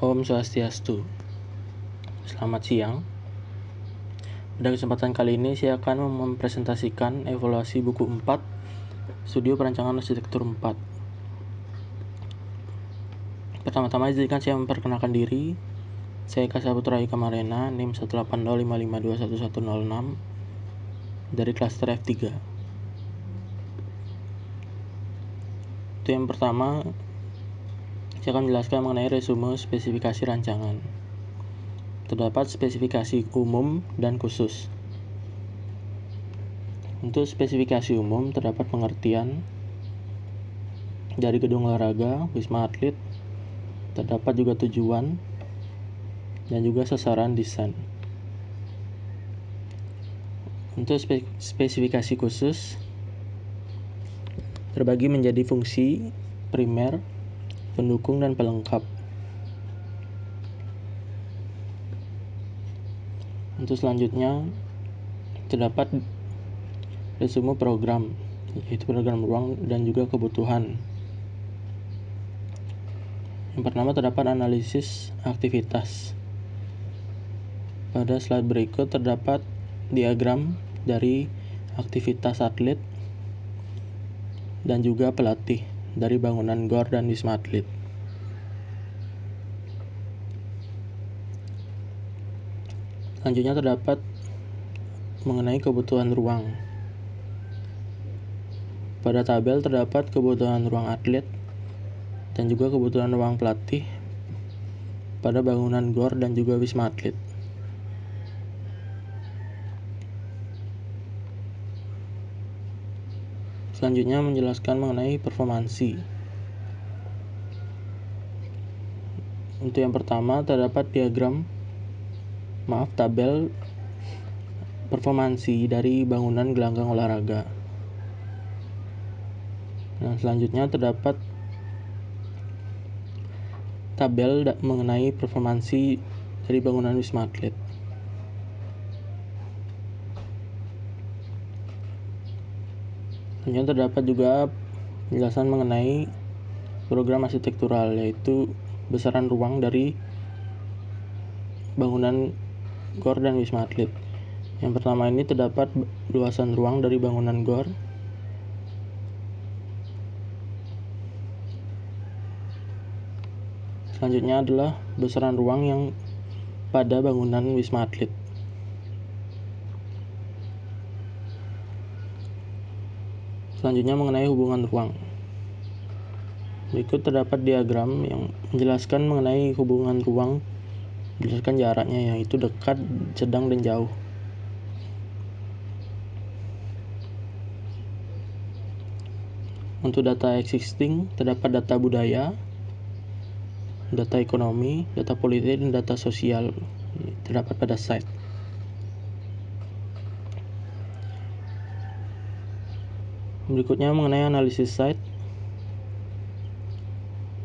Om Swastiastu. Selamat siang. Pada kesempatan kali ini saya akan mempresentasikan evaluasi buku 4 Studio Perancangan Arsitektur 4. Pertama-tama izinkan saya memperkenalkan diri. Saya Eka Saputra Ika Marena, NIM 18055211106 dari klaster F3. Itu yang pertama, saya akan menjelaskan mengenai resume spesifikasi rancangan. Terdapat spesifikasi umum dan khusus. Untuk spesifikasi umum terdapat pengertian dari gedung olahraga, wisma atlet, terdapat juga tujuan dan juga sasaran desain. Untuk spesifikasi khusus terbagi menjadi fungsi primer, pendukung, dan pelengkap. Untuk selanjutnya terdapat resume program, yaitu program ruang dan juga kebutuhan. Yang pertama terdapat analisis aktivitas. Pada slide berikut terdapat diagram dari aktivitas atlet dan juga pelatih dari bangunan GOR dan wisma atlet. Selanjutnya terdapat mengenai kebutuhan ruang. Pada tabel terdapat kebutuhan ruang atlet dan juga kebutuhan ruang pelatih pada bangunan GOR dan juga wisma atlet. Selanjutnya menjelaskan mengenai performansi. Untuk yang pertama terdapat tabel performansi dari bangunan gelanggang olahraga. Nah, selanjutnya terdapat tabel mengenai performansi dari bangunan wisma atlet. Selanjutnya terdapat juga penjelasan mengenai program arsitektural, yaitu besaran ruang dari bangunan GOR dan wisma atlet. Yang pertama ini terdapat luasan ruang dari bangunan GOR. Selanjutnya adalah besaran ruang yang pada bangunan wisma atlet. Selanjutnya mengenai hubungan ruang. Berikut terdapat diagram yang menjelaskan mengenai hubungan ruang, berdasarkan jaraknya, yaitu dekat, sedang, dan jauh. Untuk data existing terdapat data budaya, data ekonomi, data politik, dan data sosial terdapat pada site. Berikutnya mengenai analisis site.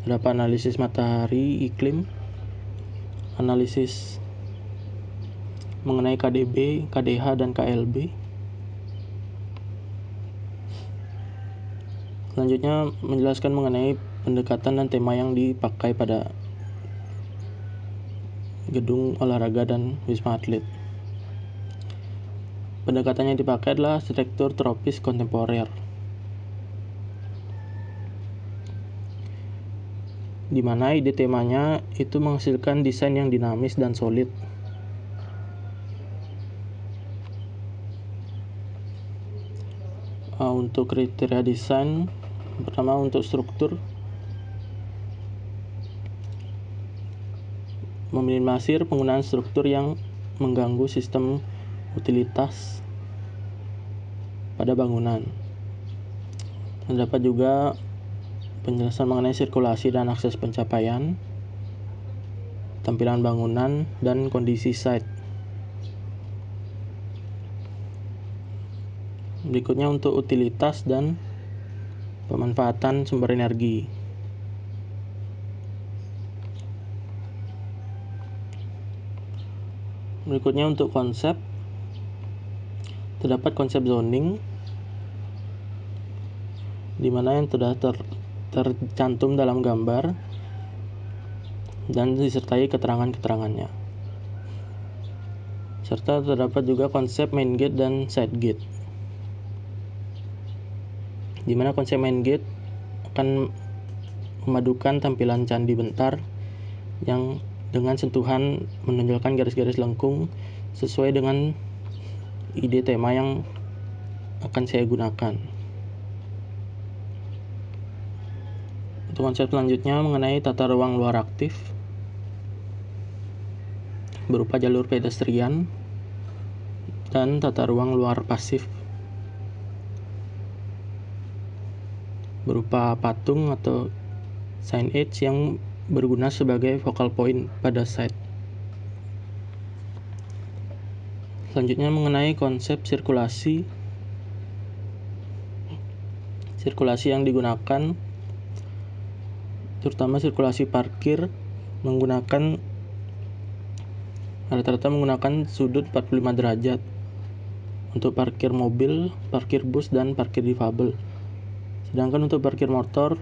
Terdapat analisis matahari, iklim, analisis mengenai KDB, KDH, dan KLB. Selanjutnya menjelaskan mengenai pendekatan dan tema yang dipakai pada gedung olahraga dan wisma atlet. Pendekatan yang dipakai adalah arsitektur tropis kontemporer, di mana ide temanya itu menghasilkan desain yang dinamis dan solid. Untuk kriteria desain, pertama untuk struktur, meminimalisir penggunaan struktur yang mengganggu sistem utilitas pada bangunan. Terdapat juga penjelasan mengenai sirkulasi dan akses pencapaian, tampilan bangunan, dan kondisi site. Berikutnya untuk utilitas dan pemanfaatan sumber energi. Berikutnya untuk konsep, terdapat konsep zoning, di mana yang sudah tercantum dalam gambar, dan disertai keterangan-keterangannya. Serta terdapat juga konsep main gate dan side gate, di mana konsep main gate akan memadukan tampilan candi bentar yang dengan sentuhan menonjolkan garis-garis lengkung sesuai dengan ide tema yang akan saya gunakan. Untuk konsep selanjutnya mengenai tata ruang luar aktif berupa jalur pedestrian dan tata ruang luar pasif berupa patung atau signage yang berguna sebagai focal point pada site. Selanjutnya mengenai konsep sirkulasi yang digunakan, terutama sirkulasi parkir rata-rata menggunakan sudut 45 derajat untuk parkir mobil, parkir bus, dan parkir difabel. Sedangkan untuk parkir motor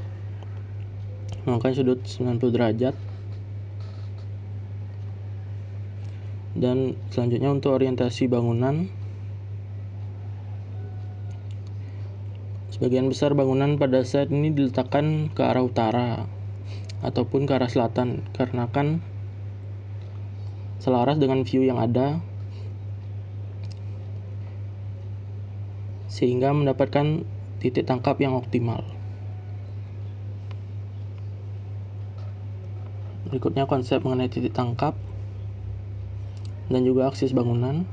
menggunakan sudut 90 derajat. Dan selanjutnya untuk orientasi bangunan, sebagian besar bangunan pada site ini diletakkan ke arah utara ataupun ke arah selatan, karena kan selaras dengan view yang ada, sehingga mendapatkan titik tangkap yang optimal. Berikutnya konsep mengenai titik tangkap dan juga akses bangunan.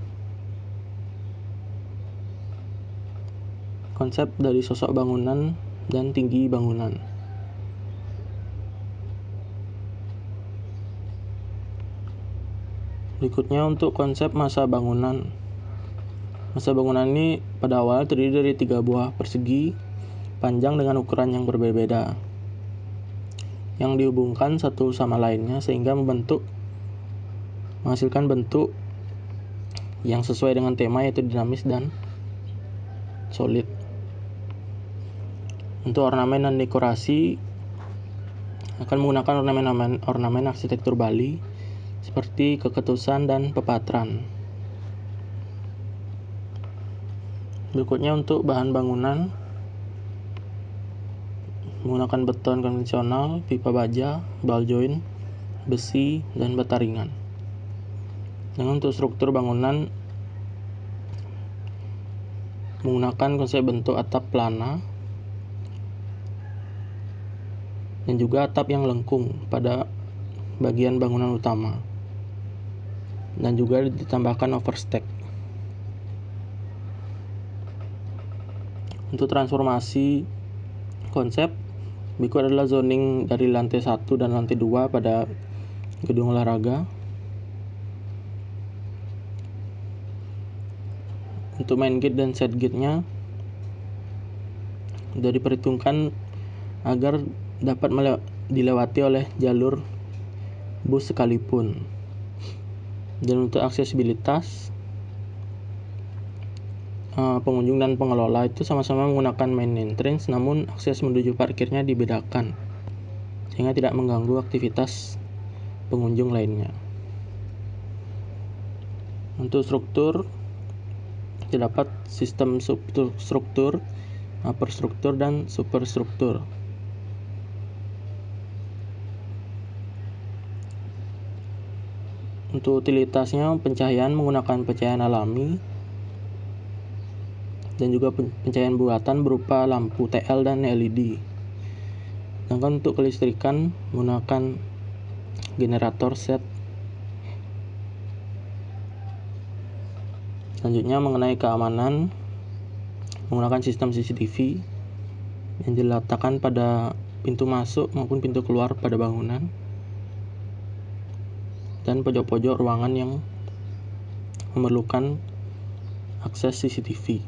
Konsep dari sosok bangunan dan tinggi bangunan. Berikutnya untuk konsep masa bangunan. Masa bangunan ini pada awal terdiri dari 3 buah persegi panjang dengan ukuran yang berbeda-beda, yang dihubungkan satu sama lainnya sehingga menghasilkan bentuk yang sesuai dengan tema, yaitu dinamis dan solid. Untuk ornamen dan dekorasi akan menggunakan ornamen arsitektur Bali seperti keketusan dan pepatran. Berikutnya untuk bahan bangunan menggunakan beton konvensional, pipa baja, ball joint, besi, dan bata ringan. Dan untuk struktur bangunan menggunakan konsep bentuk atap plana dan juga atap yang lengkung pada bagian bangunan utama, dan juga ditambahkan overstack. Untuk transformasi konsep, berikut adalah zoning dari lantai 1 dan lantai 2 pada gedung olahraga. Untuk main gate dan side gate-nya sudah diperhitungkan agar dapat dilewati oleh jalur bus sekalipun. Dan untuk aksesibilitas, pengunjung dan pengelola itu sama-sama menggunakan main entrance, namun akses menuju parkirnya dibedakan sehingga tidak mengganggu aktivitas pengunjung lainnya. Untuk struktur terdapat sistem substruktur, upper struktur, dan superstruktur. Untuk utilitasnya, pencahayaan menggunakan pencahayaan alami dan juga pencahayaan buatan berupa lampu TL dan LED. Sedangkan untuk kelistrikan menggunakan generator set. Selanjutnya mengenai keamanan, menggunakan sistem CCTV yang diletakkan pada pintu masuk maupun pintu keluar pada bangunan dan pojok-pojok ruangan yang memerlukan akses CCTV.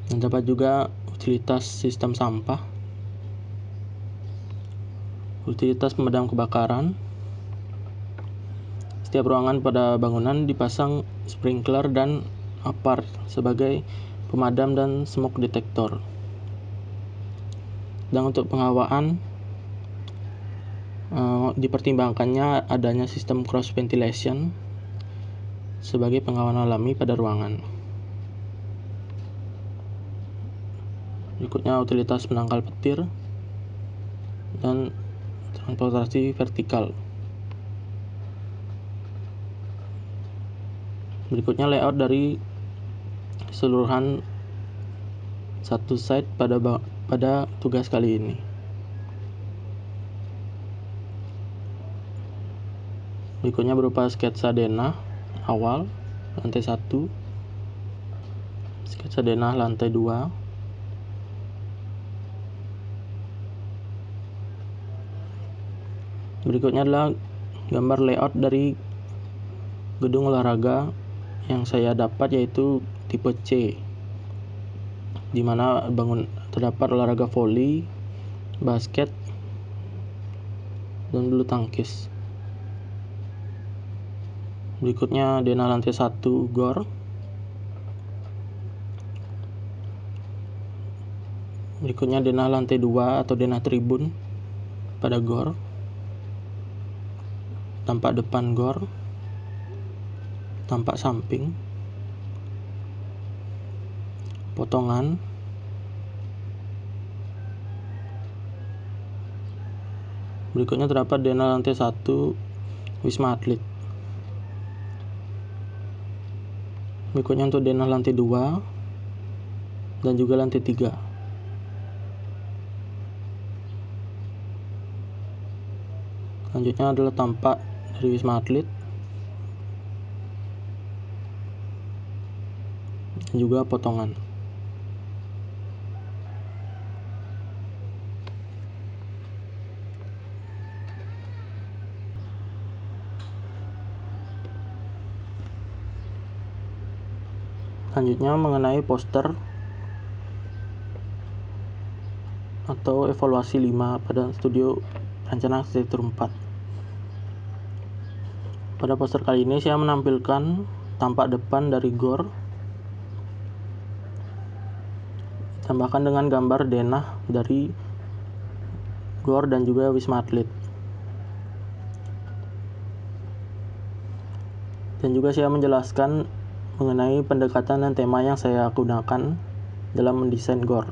Dan dapat juga utilitas sistem sampah, utilitas pemadam kebakaran. Setiap ruangan pada bangunan dipasang sprinkler dan apart sebagai pemadam dan smoke detector. Dan untuk penghawaan Dipertimbangkannya adanya sistem cross ventilation sebagai penghawan alami pada ruangan. Berikutnya utilitas penangkal petir dan transportasi vertikal. Berikutnya layout dari keseluruhan satu site pada tugas kali ini. Berikutnya berupa sketsa denah awal lantai 1, sketsa denah lantai 2, berikutnya adalah gambar layout dari gedung olahraga yang saya dapat, yaitu tipe C, di mana terdapat olahraga voli, basket, dan bulu tangkis. Berikutnya denah lantai 1 GOR. Berikutnya denah lantai 2 atau denah tribun pada GOR. Tampak depan GOR, tampak samping, potongan, berikutnya terdapat denah lantai 1 Wisma Atlet. Berikutnya untuk denah lantai 2 dan juga lantai 3. Selanjutnya adalah tampak dari Wisma Atlet dan juga potongan. Selanjutnya mengenai poster atau evaluasi 5 pada studio rencana arsitektur 4. Pada poster kali ini saya menampilkan tampak depan dari GOR tambahkan dengan gambar denah dari GOR dan juga Wisma Atlet. Dan juga saya menjelaskan mengenai pendekatan dan tema yang saya gunakan dalam mendesain GOR.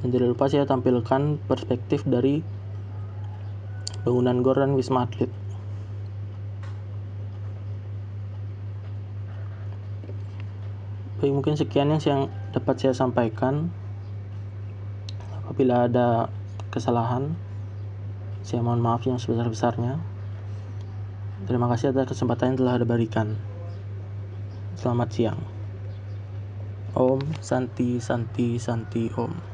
Dan tidak lupa saya tampilkan perspektif dari bangunan GOR dan Wisma Atlet. Baik, mungkin sekian yang dapat saya sampaikan. Apabila ada kesalahan, saya mohon maaf yang sebesar-besarnya. Terima kasih atas kesempatan yang telah diberikan. Selamat siang. Om Santi Santi Santi Om.